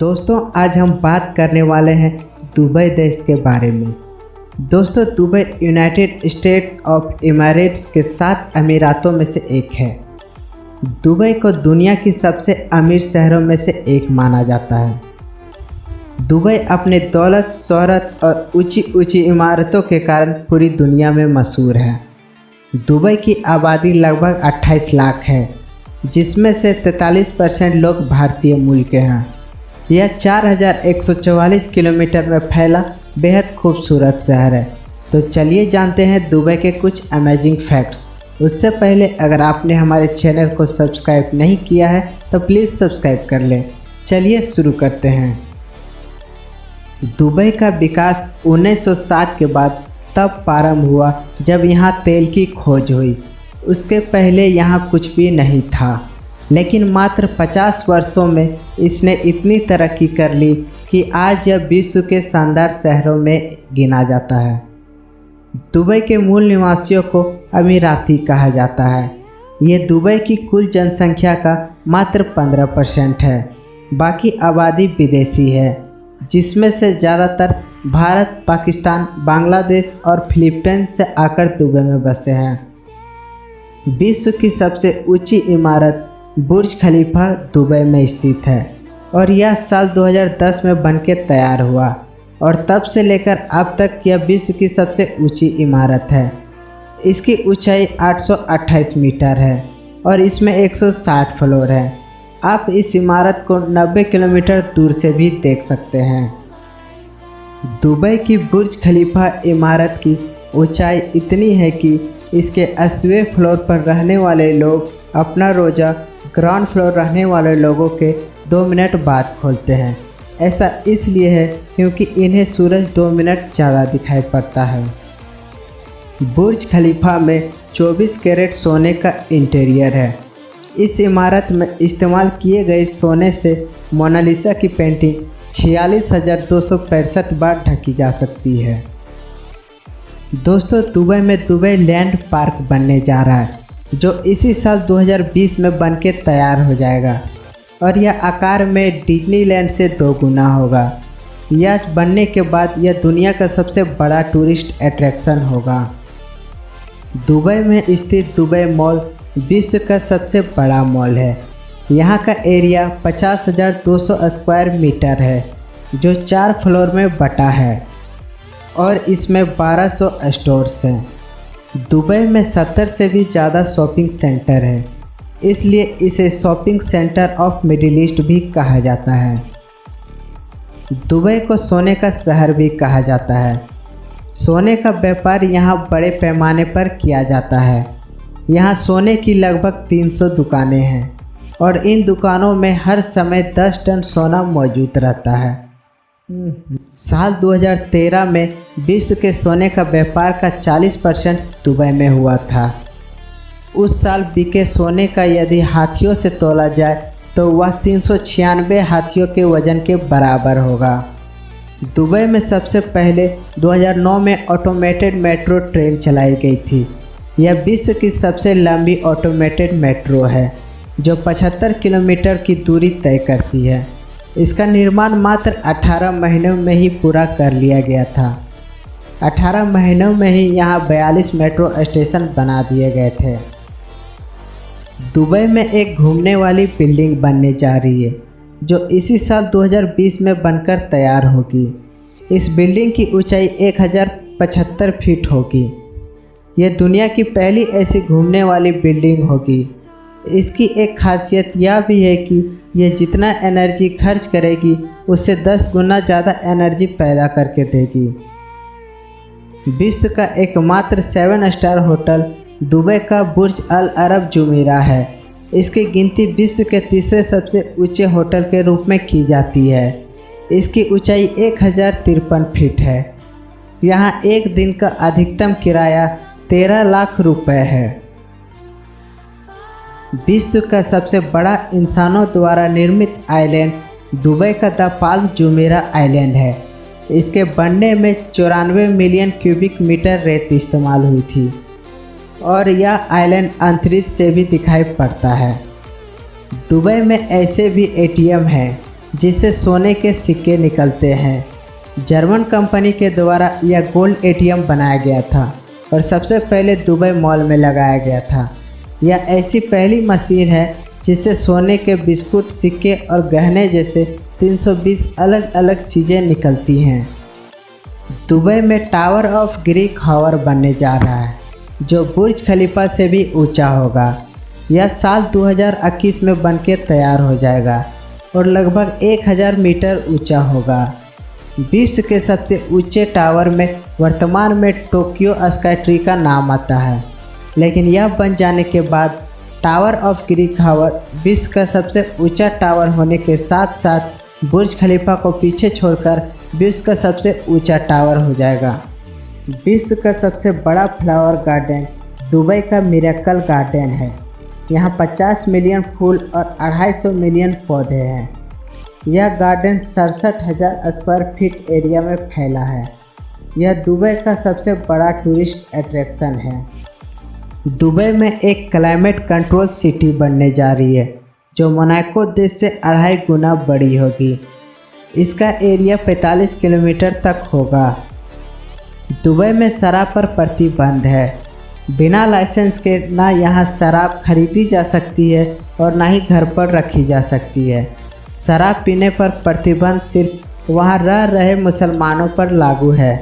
दोस्तों आज हम बात करने वाले हैं दुबई देश के बारे में। दोस्तों Dubai United states of Emirates के 7 अमीरातों में से एक है। दुबई को दुनिया की सबसे अमीर शहरों में से एक माना जाता है। दुबई अपने दौलत, शोहरत और ऊंची ऊंची इमारतों के कारण पूरी दुनिया में मशहूर है। दुबई की आबादी लगभग 28 लाख है, जिसमें से 43% लोग भारतीय मूल के हैं। यह 4144 किलोमीटर में फैला बेहद खूबसूरत शहर है। तो चलिए जानते हैं दुबई के कुछ अमेजिंग फैक्ट्स। उससे पहले अगर आपने हमारे चैनल को सब्सक्राइब नहीं किया है तो प्लीज़ सब्सक्राइब कर लें। चलिए शुरू करते हैं। दुबई का विकास 1960 के बाद तब प्रारंभ हुआ जब यहाँ तेल की खोज हुई। उसके पहले यहाँ कुछ भी नहीं था, लेकिन मात्र 50 वर्षों में इसने इतनी तरक्की कर ली कि आज यह विश्व के शानदार शहरों में गिना जाता है। दुबई के मूल निवासियों को अमीराती कहा जाता है। ये दुबई की कुल जनसंख्या का मात्र 15% है। बाकी आबादी विदेशी है, जिसमें से ज़्यादातर भारत, पाकिस्तान, बांग्लादेश और फिलीपींस से आकर दुबई में बसे हैं। विश्व की सबसे ऊंची इमारत बुर्ज खलीफा दुबई में स्थित है और यह साल 2010 में बनके तैयार हुआ और तब से लेकर अब तक यह विश्व की सबसे ऊंची इमारत है। इसकी ऊंचाई 828 मीटर है और इसमें 160 फ्लोर है। आप इस इमारत को 90 किलोमीटर दूर से भी देख सकते हैं। दुबई की बुर्ज खलीफा इमारत की ऊंचाई इतनी है कि इसके 80वें फ्लोर पर रहने वाले लोग अपना रोज़ा ग्राउंड फ्लोर रहने वाले लोगों के 2 मिनट बाद खोलते हैं। ऐसा इसलिए है क्योंकि इन्हें सूरज 2 मिनट ज़्यादा दिखाई पड़ता है। बुर्ज खलीफा में 24 कैरेट सोने का इंटीरियर है। इस इमारत में इस्तेमाल किए गए सोने से मोनालिसा की पेंटिंग 46,265 बार ढकी जा सकती है। दोस्तों दुबई में दुबई लैंड पार्क बनने जा रहा है, जो इसी साल 2020 में बनके तैयार हो जाएगा और यह आकार में डिज्नीलैंड से 2 गुना होगा। यह बनने के बाद यह दुनिया का सबसे बड़ा टूरिस्ट अट्रैक्शन होगा। दुबई में स्थित दुबई मॉल विश्व का सबसे बड़ा मॉल है। यहाँ का एरिया 50,200 स्क्वायर मीटर है, जो 4 फ्लोर में बटा है और इसमें 1200 स्टोर्स हैं। दुबई में 70 से भी ज़्यादा शॉपिंग सेंटर है, इसलिए इसे shopping centre of middle east भी कहा जाता है। दुबई को सोने का शहर भी कहा जाता है। सोने का व्यापार यहाँ बड़े पैमाने पर किया जाता है। यहाँ सोने की लगभग 300 दुकानें हैं और इन दुकानों में हर समय 10 टन सोना मौजूद रहता है। साल 2013 में विश्व के सोने का व्यापार का 40% दुबई में हुआ था। उस साल बिके सोने का यदि हाथियों से तोला जाए तो वह 396 हाथियों के वजन के बराबर होगा। दुबई में सबसे पहले 2009 में ऑटोमेटेड मेट्रो ट्रेन चलाई गई थी। यह विश्व की सबसे लंबी ऑटोमेटेड मेट्रो है, जो 75 किलोमीटर की दूरी तय करती है। इसका निर्माण मात्र 18 महीनों में ही पूरा कर लिया गया था। 18 महीनों में ही यहाँ 42 मेट्रो स्टेशन बना दिए गए थे। दुबई में एक घूमने वाली बिल्डिंग बनने जा रही है, जो इसी साल 2020 में बनकर तैयार होगी। इस बिल्डिंग की ऊंचाई 1075 फीट होगी। यह दुनिया की पहली ऐसी घूमने वाली बिल्डिंग होगी। इसकी एक खासियत यह भी है कि यह जितना एनर्जी खर्च करेगी उससे 10 गुना ज़्यादा एनर्जी पैदा करके देगी। विश्व का एकमात्र 7 स्टार होटल दुबई का बुर्ज अल अरब जुमेराह है। इसकी गिनती विश्व के तीसरे सबसे ऊंचे होटल के रूप में की जाती है। इसकी ऊंचाई 1053 फीट है। यहाँ एक दिन का अधिकतम किराया 13 लाख रुपए है। विश्व का सबसे बड़ा इंसानों द्वारा निर्मित आइलैंड दुबई का द पाल्म जुमेराह आइलैंड है। इसके बनने में 94 मिलियन क्यूबिक मीटर रेत इस्तेमाल हुई थी और यह आइलैंड अंतरिक्ष से भी दिखाई पड़ता है। दुबई में ऐसे भी एटीएम हैं जिससे सोने के सिक्के निकलते हैं। जर्मन कंपनी के द्वारा यह गोल्ड एटीएम बनाया गया था और सबसे पहले दुबई मॉल में लगाया गया था। यह ऐसी पहली मशीन है जिससे सोने के बिस्कुट, सिक्के और गहने जैसे 320 अलग अलग चीज़ें निकलती हैं। दुबई में टावर ऑफ ग्रीक हावर बनने जा रहा है, जो बुर्ज खलीफा से भी ऊंचा होगा। यह साल 2021 में बनके तैयार हो जाएगा और लगभग 1000 मीटर ऊंचा होगा। विश्व के सबसे ऊंचे टावर में वर्तमान में टोक्यो स्काई ट्री का नाम आता है, लेकिन यह बन जाने के बाद टावर ऑफ ग्रीक हावर विश्व का सबसे ऊंचा टावर होने के साथ साथ बुर्ज खलीफा को पीछे छोड़कर विश्व का सबसे ऊंचा टावर हो जाएगा। विश्व का सबसे बड़ा फ्लावर गार्डन दुबई का मिरेकल गार्डन है। यहाँ 50 मिलियन फूल और 250 मिलियन पौधे हैं। यह गार्डन 67,000 स्क्वायर फीट एरिया में फैला है। यह दुबई का सबसे बड़ा टूरिस्ट अट्रैक्शन है। दुबई में एक क्लाइमेट कंट्रोल सिटी बनने जा रही है, जो मोनाको देश से 2.5 गुना बड़ी होगी। इसका एरिया 45 किलोमीटर तक होगा। दुबई में शराब पर प्रतिबंध है। बिना लाइसेंस के ना यहाँ शराब खरीदी जा सकती है और ना ही घर पर रखी जा सकती है। शराब पीने पर प्रतिबंध सिर्फ वहाँ रह रहे मुसलमानों पर लागू है।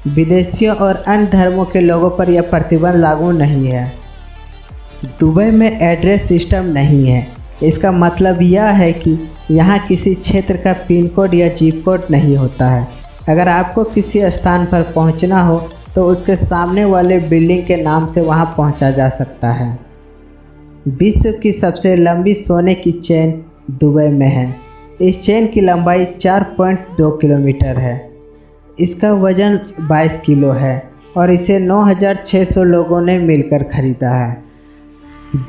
विदेशियों और अन्य धर्मों के लोगों पर यह प्रतिबंध लागू नहीं है। दुबई में एड्रेस सिस्टम नहीं है। इसका मतलब यह है कि यहाँ किसी क्षेत्र का पिन कोड या जिप कोड नहीं होता है। अगर आपको किसी स्थान पर पहुँचना हो तो उसके सामने वाले बिल्डिंग के नाम से वहाँ पहुँचा जा सकता है। विश्व की सबसे लंबी सोने की चेन दुबई में है। इस चेन की लंबाई 4.2 किलोमीटर है। इसका वज़न 22 किलो है और इसे 9,600 लोगों ने मिलकर खरीदा है।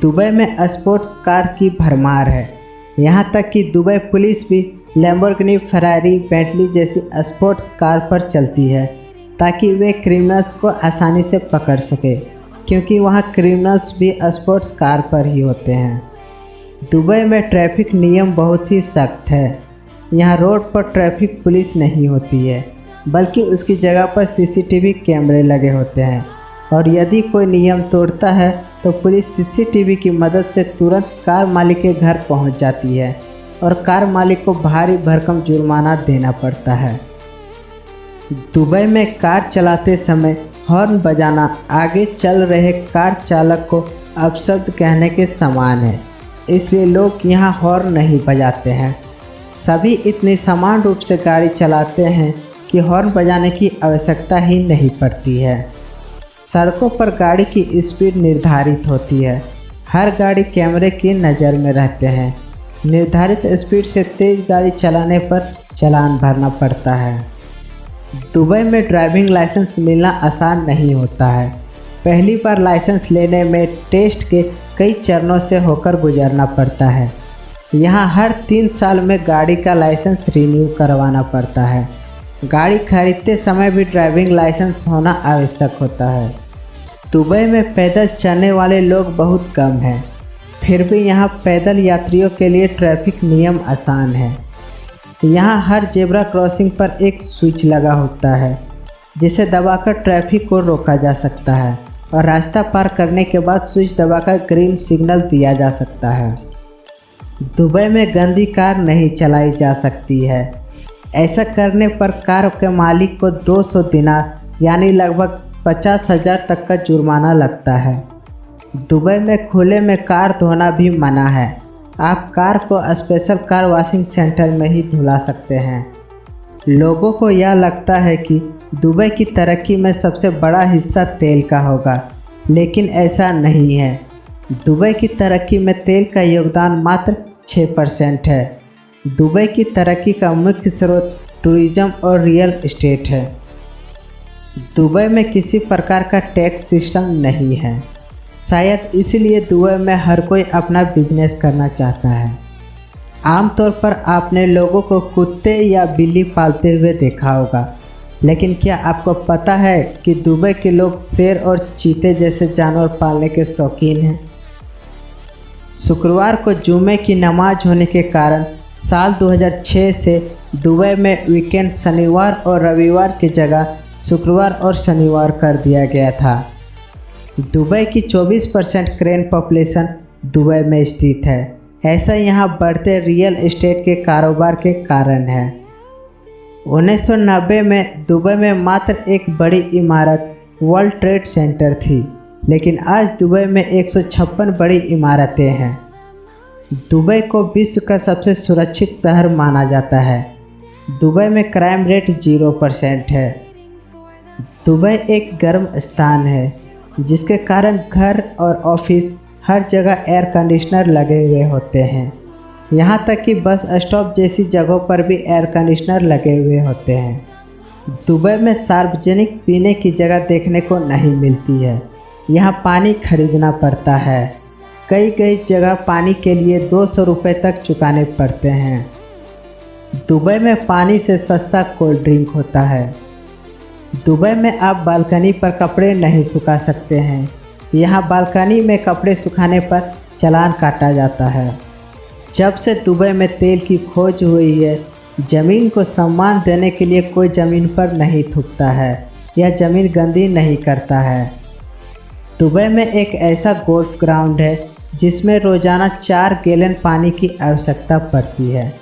दुबई में स्पोर्ट्स कार की भरमार है। यहाँ तक कि दुबई पुलिस भी लैम्बोर्गिनी, फेरारी, बेंटली जैसी स्पोर्ट्स कार पर चलती है ताकि वे क्रिमिनल्स को आसानी से पकड़ सके, क्योंकि वहाँ क्रिमिनल्स भी स्पोर्ट्स कार पर ही होते हैं। दुबई में ट्रैफिक नियम बहुत ही सख्त है। यहाँ रोड पर ट्रैफिक पुलिस नहीं होती है, बल्कि उसकी जगह पर सीसीटीवी कैमरे लगे होते हैं और यदि कोई नियम तोड़ता है तो पुलिस सीसीटीवी की मदद से तुरंत कार मालिक के घर पहुंच जाती है और कार मालिक को भारी भरकम जुर्माना देना पड़ता है। दुबई में कार चलाते समय हॉर्न बजाना आगे चल रहे कार चालक को अपशब्द कहने के समान है, इसलिए लोग यहाँ हॉर्न नहीं बजाते हैं। सभी इतनी समान रूप से गाड़ी चलाते हैं कि हॉर्न बजाने की आवश्यकता ही नहीं पड़ती है। सड़कों पर गाड़ी की स्पीड निर्धारित होती है। हर गाड़ी कैमरे की नज़र में रहते हैं। निर्धारित स्पीड से तेज़ गाड़ी चलाने पर चालान भरना पड़ता है। दुबई में ड्राइविंग लाइसेंस मिलना आसान नहीं होता है। पहली बार लाइसेंस लेने में टेस्ट के कई चरणों से होकर गुजरना पड़ता है। यहाँ हर 3 साल में गाड़ी का लाइसेंस रिन्यू करवाना पड़ता है। गाड़ी खरीदते समय भी ड्राइविंग लाइसेंस होना आवश्यक होता है। दुबई में पैदल चलने वाले लोग बहुत कम हैं, फिर भी यहाँ पैदल यात्रियों के लिए ट्रैफिक नियम आसान है। यहाँ हर जेब्रा क्रॉसिंग पर एक स्विच लगा होता है, जिसे दबाकर ट्रैफिक को रोका जा सकता है और रास्ता पार करने के बाद स्विच दबाकर ग्रीन सिग्नल दिया जा सकता है। दुबई में गंदी कार नहीं चलाई जा सकती है। ऐसा करने पर कार के मालिक को 200 दिनार यानी लगभग 50,000 तक का जुर्माना लगता है। दुबई में खुले में कार धोना भी मना है। आप कार को स्पेशल कार वॉशिंग सेंटर में ही धुला सकते हैं। लोगों को यह लगता है कि दुबई की तरक्की में सबसे बड़ा हिस्सा तेल का होगा, लेकिन ऐसा नहीं है। दुबई की तरक्की में तेल का योगदान मात्र 6% है। दुबई की तरक्की का मुख्य स्रोत टूरिज्म और रियल एस्टेट है। दुबई में किसी प्रकार का टैक्स सिस्टम नहीं है। शायद इसलिए दुबई में हर कोई अपना बिजनेस करना चाहता है। आमतौर पर आपने लोगों को कुत्ते या बिल्ली पालते हुए देखा होगा, लेकिन क्या आपको पता है कि दुबई के लोग शेर और चीते जैसे जानवर पालने के शौकीन हैं? शुक्रवार को जुमे की नमाज होने के कारण साल 2006 से दुबई में वीकेंड शनिवार और रविवार की जगह शुक्रवार और शनिवार कर दिया गया था। दुबई की 24% क्रेन पॉपुलेशन दुबई में स्थित है। ऐसा यहाँ बढ़ते रियल एस्टेट के कारोबार के कारण है। 1990 में दुबई में मात्र एक बड़ी इमारत वर्ल्ड ट्रेड सेंटर थी, लेकिन आज दुबई में 156 बड़ी इमारतें हैं। दुबई को विश्व का सबसे सुरक्षित शहर माना जाता है। दुबई में क्राइम रेट 0% है। दुबई एक गर्म स्थान है, जिसके कारण घर और ऑफिस हर जगह एयर कंडीशनर लगे हुए होते हैं। यहाँ तक कि बस स्टॉप जैसी जगहों पर भी एयर कंडीशनर लगे हुए होते हैं। दुबई में सार्वजनिक पीने की जगह देखने को नहीं मिलती है। यहाँ पानी खरीदना पड़ता है। कई जगह पानी के लिए 200 रुपये तक चुकाने पड़ते हैं। दुबई में पानी से सस्ता कोल्ड ड्रिंक होता है। दुबई में आप बालकनी पर कपड़े नहीं सुखा सकते हैं। यहाँ बालकनी में कपड़े सुखाने पर चालान काटा जाता है। जब से दुबई में तेल की खोज हुई है, ज़मीन को सम्मान देने के लिए कोई ज़मीन पर नहीं थूकता है या ज़मीन गंदी नहीं करता है। दुबई में एक ऐसा गोल्फ ग्राउंड है जिसमें रोज़ाना 4 गैलन पानी की आवश्यकता पड़ती है।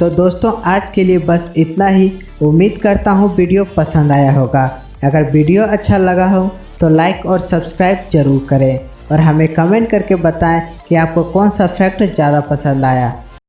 तो दोस्तों, आज के लिए बस इतना ही। उम्मीद करता हूँ वीडियो पसंद आया होगा। अगर वीडियो अच्छा लगा हो तो लाइक और सब्सक्राइब ज़रूर करें और हमें कमेंट करके बताएं कि आपको कौन सा फैक्ट ज़्यादा पसंद आया।